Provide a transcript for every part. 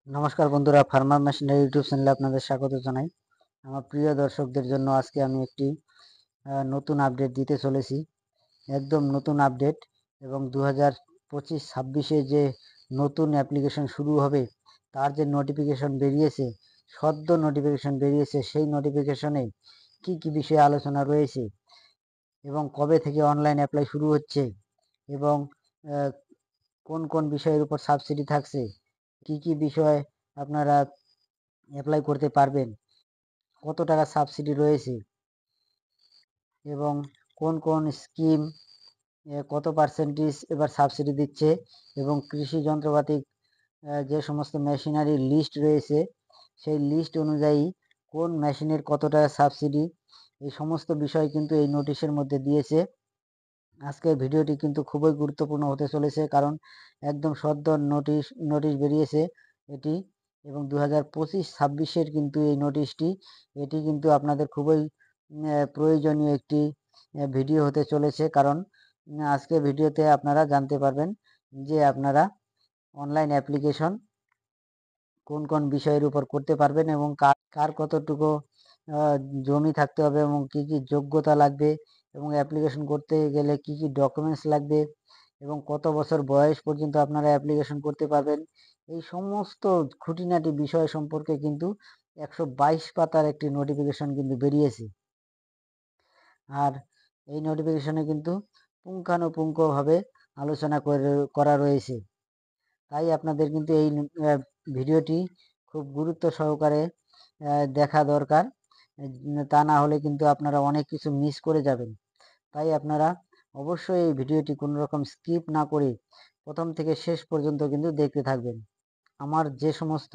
নমস্কার বন্ধুরা, farmer machinery YouTube চ্যানেলে আপনাদের স্বাগত জানাই। আমার প্রিয় দর্শকদের জন্য আজকে আমি একটি নতুন আপডেট দিতে চলেছি। একদম নতুন আপডেট এবং 2025-26 যে নতুন অ্যাপ্লিকেশন শুরু হবে তার যে নোটিফিকেশন বেরিয়েছে, সদ্য নোটিফিকেশন বেরিয়েছে, সেই নোটিফিকেশনে কি কি বিষয়ে আলোচনা রয়েছে এবং কবে থেকে অনলাইন অ্যাপ্লাই শুরু হচ্ছে এবং কোন কোন বিষয়ের উপর সাবসিডি থাকছে, কি কি বিষয় আপনারা অ্যাপ্লাই করতে পারবেন, কত টাকা সাবসিডি রয়েছে এবং কোন কোন স্কিম কত পার্সেন্টেজ এবার সাবসিডি দিচ্ছে এবং কৃষি যন্ত্রপাতি যে সমস্ত মেশিনারি লিস্ট রয়েছে সেই লিস্ট অনুযায়ী কোন মেশিনের কত টাকা সাবসিডি, এই সমস্ত বিষয় কিন্তু এই নোটিশের মধ্যে দিয়েছে। আজকের ভিডিওটি কিন্তু খুবই গুরুত্বপূর্ণ হতে চলেছে, কারণ একদম সদ্য নোটিশ বেরিয়েছে এটি এবং 2025-26 কিন্তু এই নোটিশটি, এটি কিন্তু আপনাদের খুবই প্রয়োজনীয় একটি ভিডিও হতে চলেছে। কারণ আজকের ভিডিওতে আপনারা জানতে পারবেন যে আপনারা অনলাইন অ্যাপ্লিকেশন কোন কোন বিষয়ের উপর করতে পারবেন এবং কার কতটুকু জমি থাকতে হবে এবং কি কি যোগ্যতা লাগবে এবং অ্যাপ্লিকেশন করতে গেলে কি কি ডকুমেন্টস লাগবে এবং কত বছর বয়স পর্যন্ত আপনারা অ্যাপ্লিকেশন করতে পারবেন, এই সমস্ত খুঁটিনাটি বিষয় সম্পর্কে কিন্তু 122 পাতার একটি নোটিফিকেশন কিন্তু বেরিয়েছে। আর এই নোটিফিকেশনে কিন্তু পুঙ্খানুপুঙ্খভাবে আলোচনা করা রয়েছে। তাই আপনাদের কিন্তু এই ভিডিওটি খুব গুরুত্ব সহকারে দেখা দরকার, তা না হলে কিন্তু আপনারা অনেক কিছু মিস করে যাবেন। তাই আপনারা অবশ্যই এই ভিডিওটি কোনো রকম স্কিপ না করে প্রথম থেকে শেষ পর্যন্ত কিন্তু দেখতে থাকবেন। আমার যে সমস্ত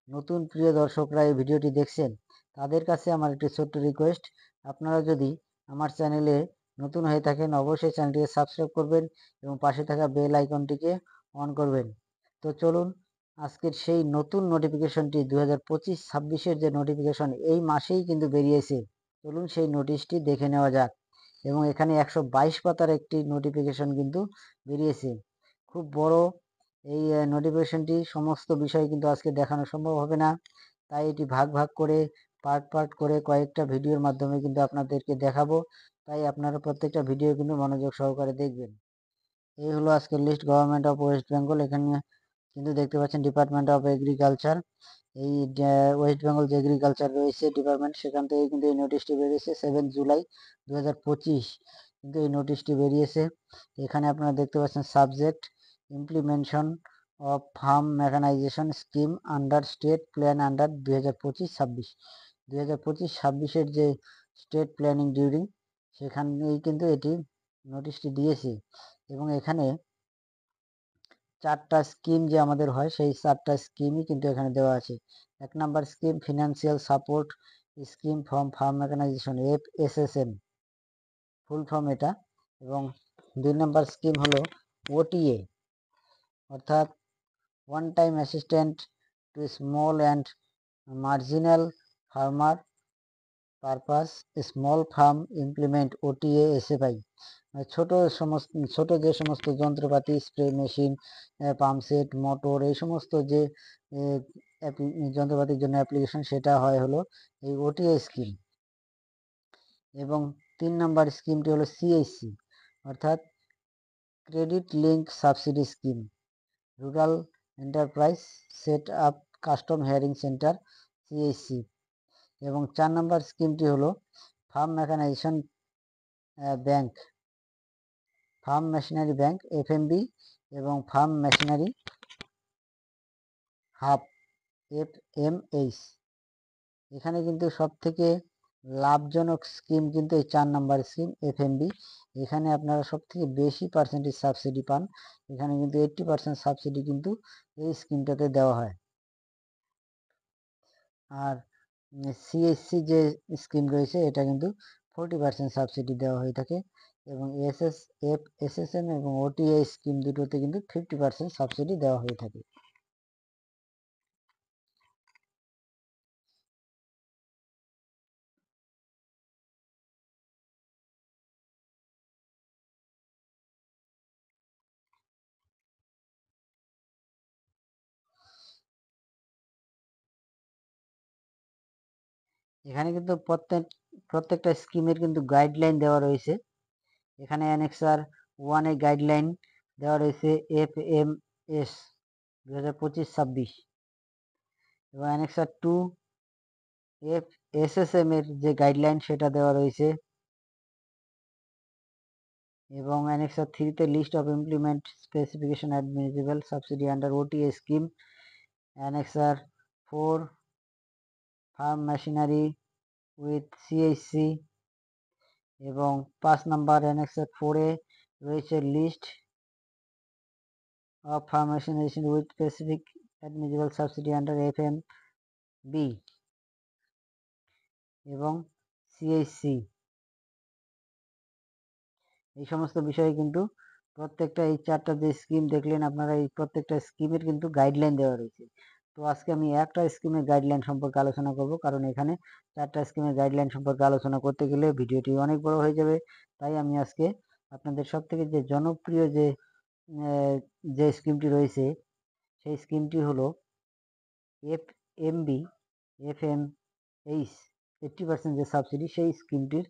নতুন প্রিয় দর্শকরা এই ভিডিওটি দেখছেন তাদের কাছে আমার একটি ছোট্ট রিকোয়েস্ট, আপনারা যদি আমার চ্যানেলে নতুন হয়ে থাকেন অবশ্যই চ্যানেলটিকে সাবস্ক্রাইব করবেন এবং পাশে থাকা বেল আইকনটিকে অন করবেন। তো চলুন, আজকের সেই নতুন নোটিফিকেশনটি 2025-26 যে নোটিফিকেশন এই মাসেই কিন্তু বেরিয়েছে, চলুন সেই নোটিশটি দেখে নেওয়া যাক। এবং এখানে 122 পাতার একটি নোটিফিকেশন কিন্তু বেরিয়েছে, খুব বড় এই নোটিফিকেশনটি। সমস্ত বিষয় কিন্তু আজকে দেখানো সম্ভব হবে না, তাই এটি ভাগ ভাগ করে পার্ট করে কয়েকটা ভিডিওর মাধ্যমে কিন্তু আপনাদেরকে দেখাবো। তাই আপনারা প্রত্যেকটা ভিডিও কিন্তু মনোযোগ সহকারে দেখবেন। এই হলো আজকের list, government of West Bengal. এখানে কিন্তু দেখতে পাচ্ছেন ডিপার্টমেন্ট অফ এগ্রিকালচার, এই ওয়েস্ট বেঙ্গল যে এগ্রিকালচার রয়েছে ডিপার্টমেন্ট, সেখান থেকে কিন্তু এই নোটিশটি বেরিয়েছে 7 জুলাই 2025 কিন্তু এই নোটিশটি বেরিয়েছে। এখানে আপনারা দেখতে পাচ্ছেন subject implementation of farm mechanisation scheme under state plan under 2025-26, 2025-26 যে স্টেট প্ল্যানিং ডিউরিং, সেখানেই কিন্তু এটি নোটিশটি দিয়েছে। এবং এখানে 4টা স্কিম যে আমাদের হয় সেই 4টা স্কিমই কিন্তু এখানে দেওয়া আছে। 1 number scheme financial support scheme from farm mechanisation, FSSM full form এটা। এবং 2 নাম্বার স্কিম হলো OTA, অর্থাৎ one time assistant two small and marginal farmer purpose small farm implement OTA SFI, ছোট যে সমস্ত যন্ত্রপাতি, স্প্রে মেশিন, পাম্পসেট, মোটর, এই সমস্ত যে যন্ত্রপাতির জন্য অ্যাপ্লিকেশন, সেটা হয় হলো এই OTA স্কিম। এবং 3 নাম্বার স্কিমটি হলো CHC, অর্থাৎ credit link subsidy scheme, rural enterprise set up custom hearing centre, CHC। এবং 4 নাম্বার স্কিমটি হলো farm mechanisation bank, farm machinery bank FMB এবং ফার্ম মেশিনারি হাব FMH। এখানে কিন্তু সব থেকে লাভজনক স্কিম কিন্তু এই 4 নাম্বার স্কিম FMB। এখানে আপনারা সব থেকে বেশি পার্সেন্টেজ সাবসিডি পান, এখানে কিন্তু 80% সাবসিডি কিন্তু এই স্কিমটাতে দেওয়া হয়। আর CHC যে স্কিম রয়েছে এটা কিন্তু 40% সাবসিডি দেওয়া হয়ে থাকে এবং FSSM এবং OTA স্কিম দুটোতে কিন্তু 50% সাবসিডি দেওয়া হয়ে থাকে। এখানে কিন্তু প্রত্যেকটা স্কিমের কিন্তু গাইডলাইন দেওয়া রয়েছে। এখানে অ্যানেক্সার 1 এ গাইডলাইন দেওয়া রয়েছে FMS 2025-26 এবং অ্যানেক্সার 2 SSM এর যে গাইডলাইন সেটা দেওয়া রয়েছে এবং অ্যানেক্সার 3 তে list of implement specification admissible subsidy under OTA scheme, annexure 4 farm machinery with CHC এবং 5 নাম্বার অ্যানেক্সার 4 এ রয়েছে list of farm machinery with specific admissible subsidy under FMB এবং CHC। এই সমস্ত বিষয়ে কিন্তু প্রত্যেকটা এই 4টা যে স্কিম দেখলেন আপনারা, এই প্রত্যেকটা স্কিমের কিন্তু গাইডলাইন দেওয়া রয়েছে। তো আজকে আমি একটা স্কিমের গাইডলাইন সম্পর্কে আলোচনা করব, কারণ এখানে 4টা স্কিমের গাইডলাইন সম্পর্কে আলোচনা করতে গেলে ভিডিওটি অনেক বড় হয়ে যাবে। তাই আমি আজকে আপনাদের সবথেকে যে জনপ্রিয় যে স্কিমটি রয়েছে সেই স্কিমটি হলো FMB FMH 80% যে সাবসিডি, সেই স্কিমটির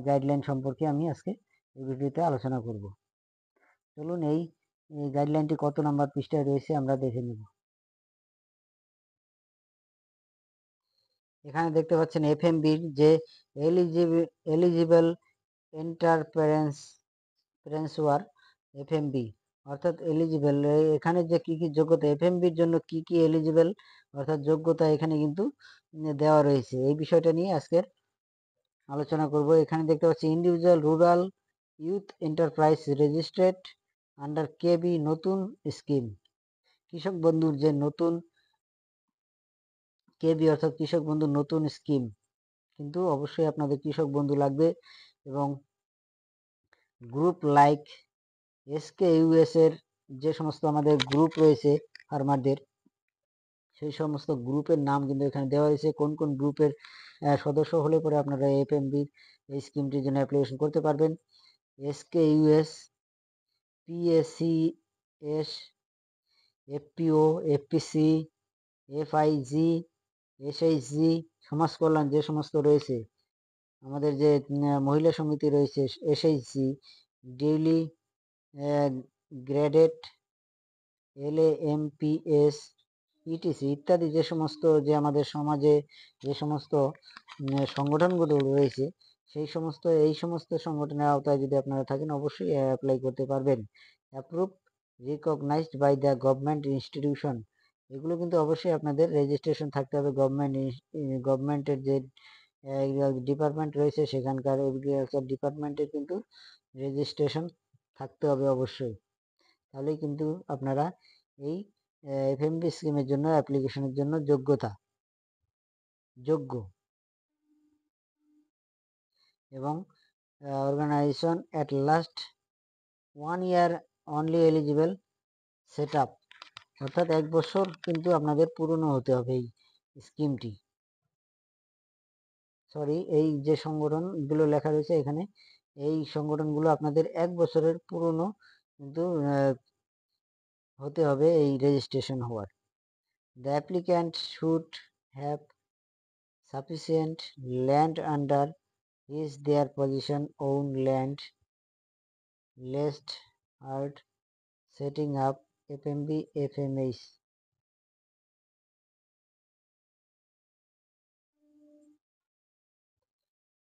গাইডলাইন সম্পর্কে আমি আজকে এই ভিডিওতে আলোচনা করব। চলুন এই গাইডলাইনটি কত নাম্বার পৃষ্ঠায় রয়েছে আমরা দেখে নেব। এখানে দেখতে পাচ্ছেন FMBর যে এলিজিবল এন্টারপ্রেন্সুয়ার FMB, অর্থাৎ এলিজিবল, এখানে যে কি কি যোগ্যতা, FMBর জন্য কি কি এলিজিবল অর্থাৎ যোগ্যতা এখানে কিন্তু দেওয়া রয়েছে। এই বিষয়টা নিয়ে আজকের আলোচনা করব। এখানে দেখতে পাচ্ছি individual rural youth enterprise registered under KB নতুন স্কিম। কৃষক বন্ধুর যে নতুন KB অর্থাৎ কৃষক বন্ধুর নতুন স্কিম, কিন্তু অবশ্যই আপনাদের কৃষক বন্ধু লাগবে এবং গ্রুপ লাইক SKUS এর যে সমস্ত আমাদের গ্রুপ রয়েছে ফার্মারদের, সেই সমস্ত গ্রুপের নাম কিন্তু এখানে দেওয়া হয়েছে। কোন কোন গ্রুপের সদস্য হলে পরে আপনারা FMB এই স্কিমটির জন্য অ্যাপ্লিকেশন করতে পারবেন। SKUS, PACS, FPO, FPC, FIG, SHG, সমাজ কল্যাণ যে সমস্ত রয়েছে, আমাদের যে মহিলা সমিতি রয়েছে SHG, daily graded, LAMPS, ETC ইত্যাদি যে সমস্ত যে আমাদের সমাজে যে সমস্ত সংগঠনগুলো রয়েছে, এই সমস্ত সংগঠনের আওতায় যদি আপনারা থাকেন অবশ্যই অ্যাপ্লাই করতে পারবেন। Approve recognised by the government institution, এগুলো কিন্তু অবশ্যই আপনাদের রেজিস্ট্রেশন থাকতে হবে। গভর্নমেন্টের যে ডিপার্টমেন্ট রয়েছে সেখানকার এগ্রিকালচার ডিপার্টমেন্টের কিন্তু রেজিস্ট্রেশন থাকতে হবে অবশ্যই, তাহলেই কিন্তু আপনারা এই FMB স্কিমের জন্য অ্যাপ্লিকেশনের জন্য যোগ্য। এবং organisation at last 1 year only eligible set up, অর্থাৎ 1 বছর কিন্তু আপনাদের পুরনো হতে হবে এই স্কিমটি। এই যে সংগঠনগুলো লেখা রয়েছে এখানে, এই সংগঠনগুলো আপনাদের 1 বছরের পুরনো কিন্তু হতে হবে এই রেজিস্ট্রেশন হওয়ার। The applicant should have sufficient land under his their position own land lest hard setting up FMB FMH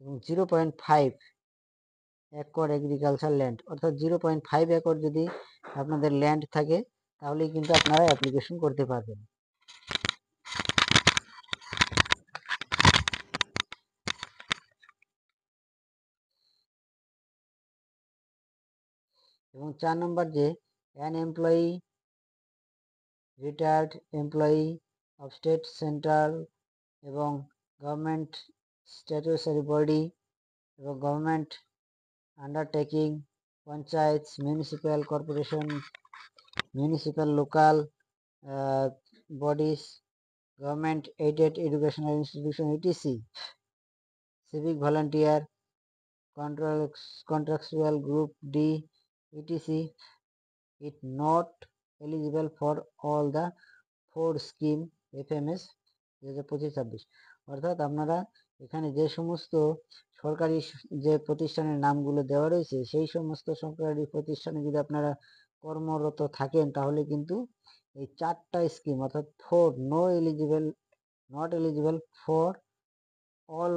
এবং 0.5 একর এগ্রিকালচার ল্যান্ড, অর্থাৎ 0.5 একর যদি আপনাদের ল্যান্ড থাকে তাহলেই কিন্তু আপনারা অ্যাপ্লিকেশন করতে পারবেন। এবং 4 নম্বর যে an employee, retired employee of state, central এবং গভর্নমেন্ট স্ট্যাটুটরি বডি এবং government undertaking, panchayat, municipal corporation, municipal local bodies, government aided educational institution ETC, civic volunteer, contractual group D ETC, it not eligible for all the 4 scheme FMS 2025-26, অর্থাৎ আপনারা এখানে যে সমস্ত সরকারি যে প্রতিষ্ঠানের নামগুলো দেওয়া রয়েছে সেই সমস্ত সরকারি প্রতিষ্ঠানে যদি আপনারা কর্মরত থাকেন তাহলে কিন্তু এই 4টা স্কিম অর্থাৎ not eligible for all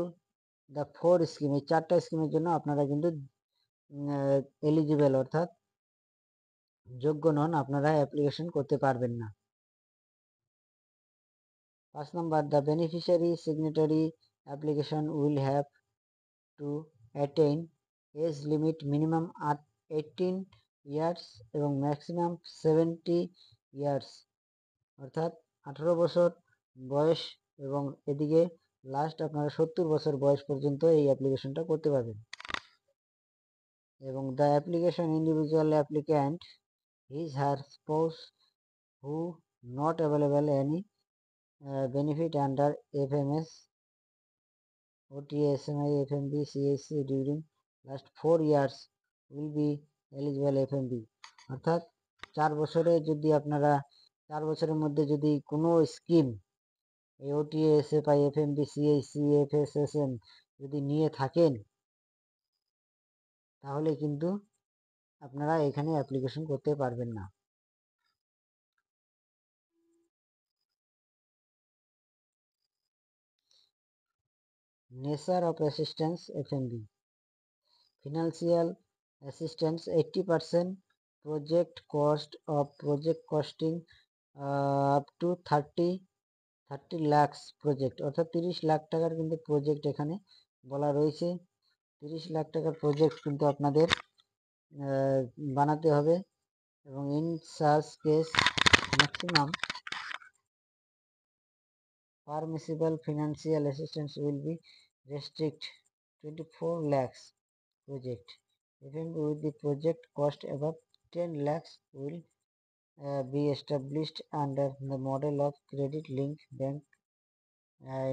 the 4 scheme, এই 4টা স্কিমের জন্য আপনারা কিন্তু এলিজিবল অর্থাৎ যোগ্য নন, আপনারা অ্যাপ্লিকেশন করতে পারবেন না। 5 number, the beneficiary signatory application will have to attain age limit minimum 18 years এবং ম্যাক্সিমাম 70 ইয়ার্স, অর্থাৎ 18 বছর বয়স এবং এদিকে লাস্ট আপনারা 70 বছর বয়স পর্যন্ত এই অ্যাপ্লিকেশনটা করতে পারবেন। এবং the application individual applicant his her spouse who not available any benefit under FMS, OTA, SMI, FMB, CSC during last 4 years will be eligible FMB, অর্থাৎ 4 বছরে যদি আপনারা 4 বছরের মধ্যে যদি কোনো স্কিম এই OTA, SFI, FMB, CSC, FSSM যদি নিয়ে থাকেন তাহলে কিন্তু আপনারা এখানে অ্যাপ্লিকেশন করতে পারবেন না। Nature of assistance FMB, financial assistance 80% project cost of project costing up to 30 lakhs project, অর্থাৎ 30 লাখ টাকার কিন্তু প্রজেক্ট এখানে বলা রয়েছে। 30 লাখ টাকার প্রজেক্ট কিন্তু আপনাদের বানাতে হবে এবং in such case maximum permissible financial assistance will be restrict 24 lakhs project. Even with the project cost above 10 lakhs will be established under the model of credit link bank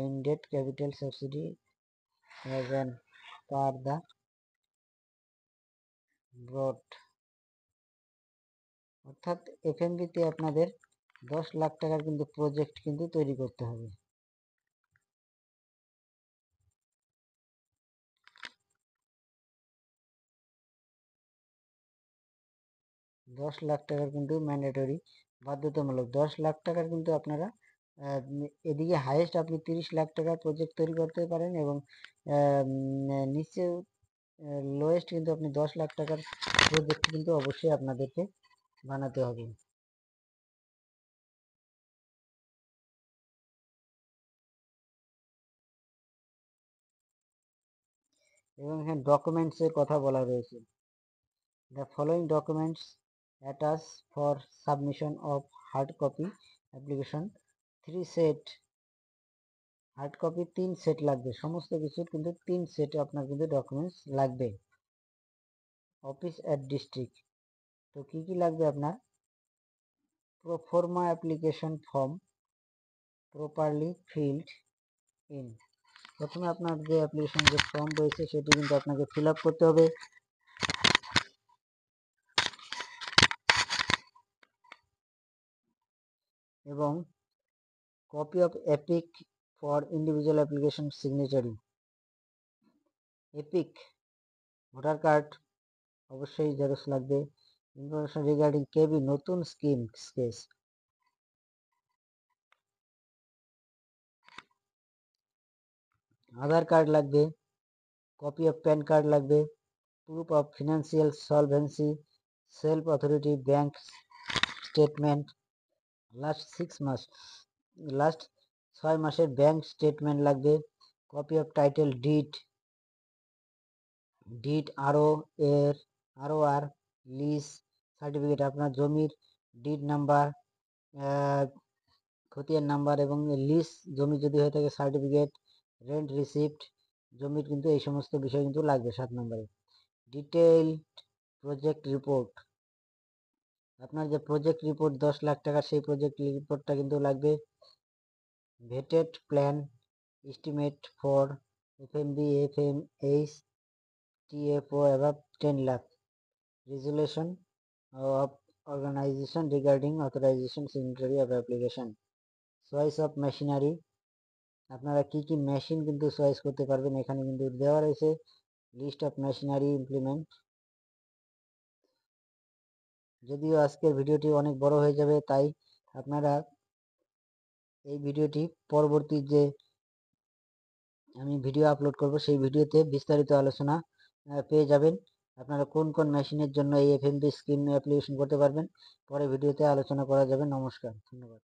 in debt capital subsidy as an per the broad, অর্থাৎ এফএমবিতে আপনাদের 10 লাখ টাকার কিন্তু project কিন্তু তৈরি করতে হবে। 10 লাখ টাকার কিন্তু ম্যান্ডেটরি বাধ্যতামূলক। 10 লাখ টাকার কিন্তু আপনারা এদিকে হাইয়েস্ট আপনি 30 লাখ টাকার প্রজেক্ট তৈরি করতে পারেন এবং নিচে লোয়েস্ট কিন্তু আপনি 10 লাখ টাকার প্রজেক্ট কিন্তু অবশ্যই আপনাদেরকে বানাতে হবে। এবং এখানে ডকুমেন্টসের কথা বলা রয়েছে। The following documents attached for submission of hard copy application 3 set, hard copy 3 set লাগবে, সমস্ত কিছু কিন্তু 3 সেট আপনার কিন্তু ডকুমেন্টস লাগবে। অফিস অ্যাট ডিস্ট্রিক্ট, তো কি কি লাগবে আপনার? Proforma application form properly field in, প্রথমে আপনার যে অ্যাপ্লিকেশন যে ফর্ম রয়েছে সেটি কিন্তু আপনাকে ফিল আপ করতে হবে। এবং copy of EPIC for individual application signatory, EPIC voter card অবশ্যই জেরক্স লাগবে। ইনফরমেশন রিগার্ডিং কেবি নতুন স্কিম কেস, আধার কার্ড লাগবে, কপি অফ প্যান কার্ড লাগবে, proof of financial solvency, self authority bank statement, last 6 মাসের bank statement লাগবে, copy of title deed আর lease certificate, আপনার জমির ডিড নাম্বার, খতিয়ান নাম্বার এবং লিজ জমি যদি হয়ে থাকে সার্টিফিকেট, রেন্ট রিসিপ্ট জমির কিন্তু এই সমস্ত বিষয় কিন্তু লাগবে। 7 নম্বরে ডিটেইলড প্রজেক্ট রিপোর্ট, আপনার যে প্রজেক্ট রিপোর্ট 10 লাখ টাকার সেই প্রজেক্ট রিপোর্টটা কিন্তু লাগবে। Vetted plan estimate for FMB FMH TFO above 10 lakh, resolution of organization regarding authorization signatory of application, choice of machinery, আপনারা কি কি মেশিন কিন্তু চয়েস করতে পারবেন, এখানে কিন্তু দেওয়া রয়েছে লিস্ট অফ মেশিনারি ইমপ্লিমেন্ট। যদিও আজকের ভিডিওটি অনেক বড় হয়ে যাবে, তাই আপনারা এই ভিডিওটি পরবর্তী যে আমি ভিডিও আপলোড করব সেই ভিডিওতে বিস্তারিত আলোচনা পেয়ে যাবেন। আপনারা কোন কোন মেশিনের জন্য এই এফএমভি স্ক্রিন অ্যাপ্লিকেশন করতে পারবেন পরে ভিডিওতে আলোচনা করা যাবে। নমস্কার, ধন্যবাদ।